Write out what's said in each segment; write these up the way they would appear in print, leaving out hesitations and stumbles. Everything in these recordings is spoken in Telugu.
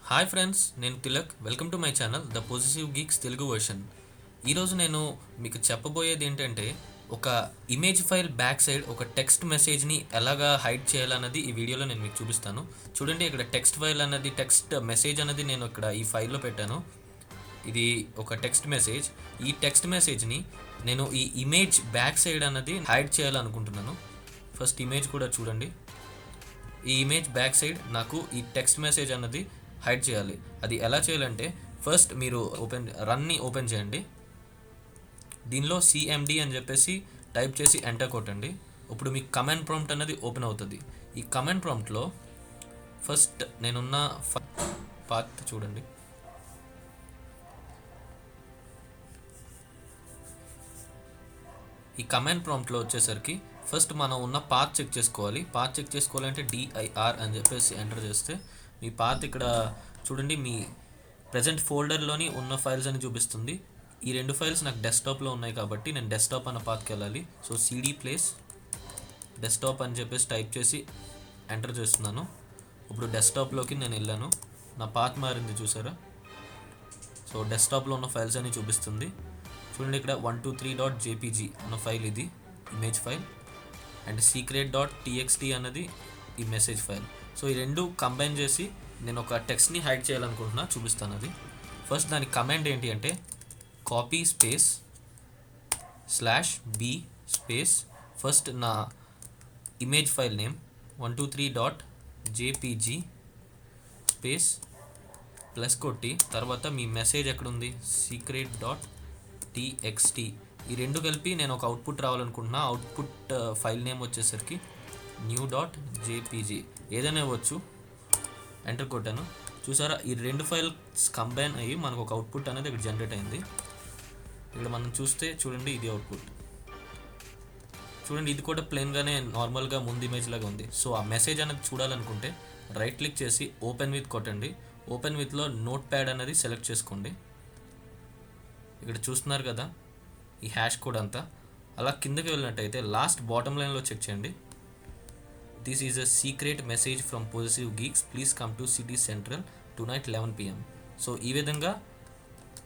హాయ్ ఫ్రెండ్స్, నేను Tilak. Welcome to my channel the positive Geeks Telugu version. ఈరోజు నేను మీకు చెప్పబోయేది ఏంటంటే, ఒక ఇమేజ్ ఫైల్ బ్యాక్ సైడ్ ఒక టెక్స్ట్ మెసేజ్ని ఎలాగా హైడ్ చేయాలన్నది ఈ వీడియోలో నేను మీకు చూపిస్తాను. చూడండి, ఇక్కడ టెక్స్ట్ ఫైల్ అన్నది టెక్స్ట్ మెసేజ్ అన్నది నేను ఇక్కడ ఈ ఫైల్లో పెట్టాను. ఇది ఒక టెక్స్ట్ మెసేజ్. ఈ టెక్స్ట్ మెసేజ్ని నేను ఈ ఇమేజ్ బ్యాక్ సైడ్ అన్నది హైడ్ చేయాలనుకుంటున్నాను. ఫస్ట్ ఇమేజ్ కూడా చూడండి. ఈ ఇమేజ్ బ్యాక్ సైడ్ నాకు ఈ టెక్స్ట్ మెసేజ్ అన్నది హైడ్ చేయాలి. అది ఎలా చేయాలంటే, ఫస్ట్ మీరు రన్ని ఓపెన్ చేయండి. దీనిలో సిఎండి అని చెప్పేసి టైప్ చేసి ఎంటర్ కొట్టండి. ఇప్పుడు మీకు కమాండ్ ప్రాంప్ట్ అనేది ఓపెన్ అవుతుంది. ఈ కమాండ్ ప్రాంప్ట్లో ఫస్ట్ నేనున్న పాత్ చూడండి. ఈ కమాండ్ ప్రాంప్ట్లో వచ్చేసరికి ఫస్ట్ మనం ఉన్న పాత్ చెక్ చేసుకోవాలి. పాత్ చెక్ చేసుకోవాలంటే డిఐఆర్ అని చెప్పేసి ఎంటర్ చేస్తే మీ పాత్ ఇక్కడ చూడండి, మీ ప్రజెంట్ ఫోల్డర్లోని ఉన్న ఫైల్స్ అని చూపిస్తుంది. ఈ రెండు ఫైల్స్ నాకు డెస్క్టాప్లో ఉన్నాయి కాబట్టి నేను డెస్క్టాప్ అన్న పాత్కి వెళ్ళాలి. సో సిడి ప్లేస్ డెస్క్టాప్ అని చెప్పేసి టైప్ చేసి ఎంటర్ చేస్తున్నాను. ఇప్పుడు డెస్క్టాప్లోకి నేను వెళ్ళాను. నా పాత్ మారింది చూసారా. సో డెస్క్టాప్లో ఉన్న ఫైల్స్ అని చూపిస్తుంది. చూడండి, ఇక్కడ 123.jpg అన్న ఫైల్ ఇది ఇమేజ్ ఫైల్, అండ్ secret.txt అన్నది ఈ మెసేజ్ ఫైల్. సో ఈ రెండు కంబైన్ చేసి నేను ఒక టెక్స్ట్ని హైడ్ చేయాలనుకుంటున్నా, చూపిస్తాను అది. ఫస్ట్ దాని కమాండ్ ఏంటి అంటే, copy space /b space first నా image file name 123.jpg space plus కొట్టి తర్వాత మీ మెసేజ్ ఎక్కడుంది secret.txt. ఈ రెండు కలిపి నేను ఒక అవుట్పుట్ రావాలనుకుంటున్నా. అవుట్పుట్ ఫైల్ నేమ్ వచ్చేసరికి new.jpg ఏదైనా ఇవ్వచ్చు. ఎంటర్ కొట్టాను. చూసారా, ఈ రెండు ఫైల్స్ కంబైన్ అయ్యి మనకు ఒక అవుట్పుట్ అనేది ఇక్కడ జనరేట్ అయింది. ఇక్కడ మనం చూస్తే చూడండి, ఇది అవుట్పుట్. చూడండి, ఇది కూడా ప్లెయిన్గానే నార్మల్గా ముందు ఇమేజ్ లాగా ఉంది. సో ఆ మెసేజ్ అనేది చూడాలనుకుంటే రైట్ క్లిక్ చేసి ఓపెన్ విత్ కొట్టండి. ఓపెన్ విత్లో నోట్ ప్యాడ్ అనేది సెలెక్ట్ చేసుకోండి. ఇక్కడ చూస్తున్నారు కదా ఈ హ్యాష్ కోడ్ అంతా. అలా కిందకి వెళ్ళినట్టయితే లాస్ట్ బాటమ్ లైన్లో చెక్ చేయండి. This is a secret message from positive Geeks, please come to city central tonight 11 PM. So ఈ విధంగా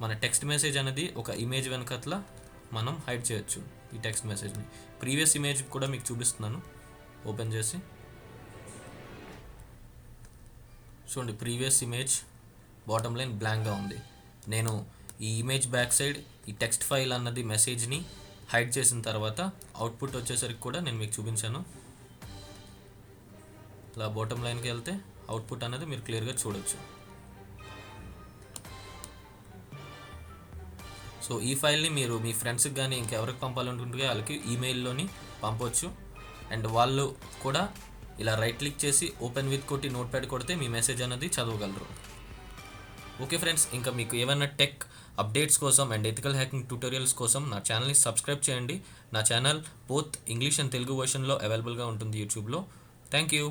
మన టెక్స్ట్ మెసేజ్ అనేది ఒక ఇమేజ్ వెనకట్ల మనం హైడ్ చేయొచ్చు ఈ టెక్స్ట్ మెసేజ్ని. ప్రీవియస్ ఇమేజ్ కూడా మీకు చూపిస్తున్నాను ఓపెన్ చేసి. చూడండి, ప్రీవియస్ ఇమేజ్ బాటమ్ లైన్ బ్లాంక్గా ఉంది. నేను ఈ ఇమేజ్ బ్యాక్ సైడ్ ఈ టెక్స్ట్ ఫైల్ అన్నది మెసేజ్ని హైడ్ చేసిన తర్వాత అవుట్పుట్ వచ్చేసరికి కూడా నేను మీకు చూపించాను. ఇలా బాటమ్ లైన్కి వెళ్తే అవుట్పుట్ అనేది మీరు క్లియర్గా చూడొచ్చు. సో ఈ ఫైల్ని మీరు మీ ఫ్రెండ్స్కి కానీ ఇంకెవరికి పంపాలనుకుంటే వాళ్ళకి ఈమెయిల్లోని పంపవచ్చు. అండ్ వాళ్ళు కూడా ఇలా రైట్ క్లిక్ చేసి ఓపెన్ విత్ కొట్టి నోట్ ప్యాడ్ కొడితే మీ మెసేజ్ అనేది చదవగలరు. ఓకే ఫ్రెండ్స్, ఇంకా మీకు ఏమైనా టెక్ అప్డేట్స్ కోసం అండ్ ఎథికల్ హ్యాకింగ్ ట్యూటోరియల్స్ కోసం నా ఛానల్ని సబ్స్క్రైబ్ చేయండి. నా channel both English and Telugu వర్షన్లో అవైలబుల్గా ఉంటుంది యూట్యూబ్లో. Thank you.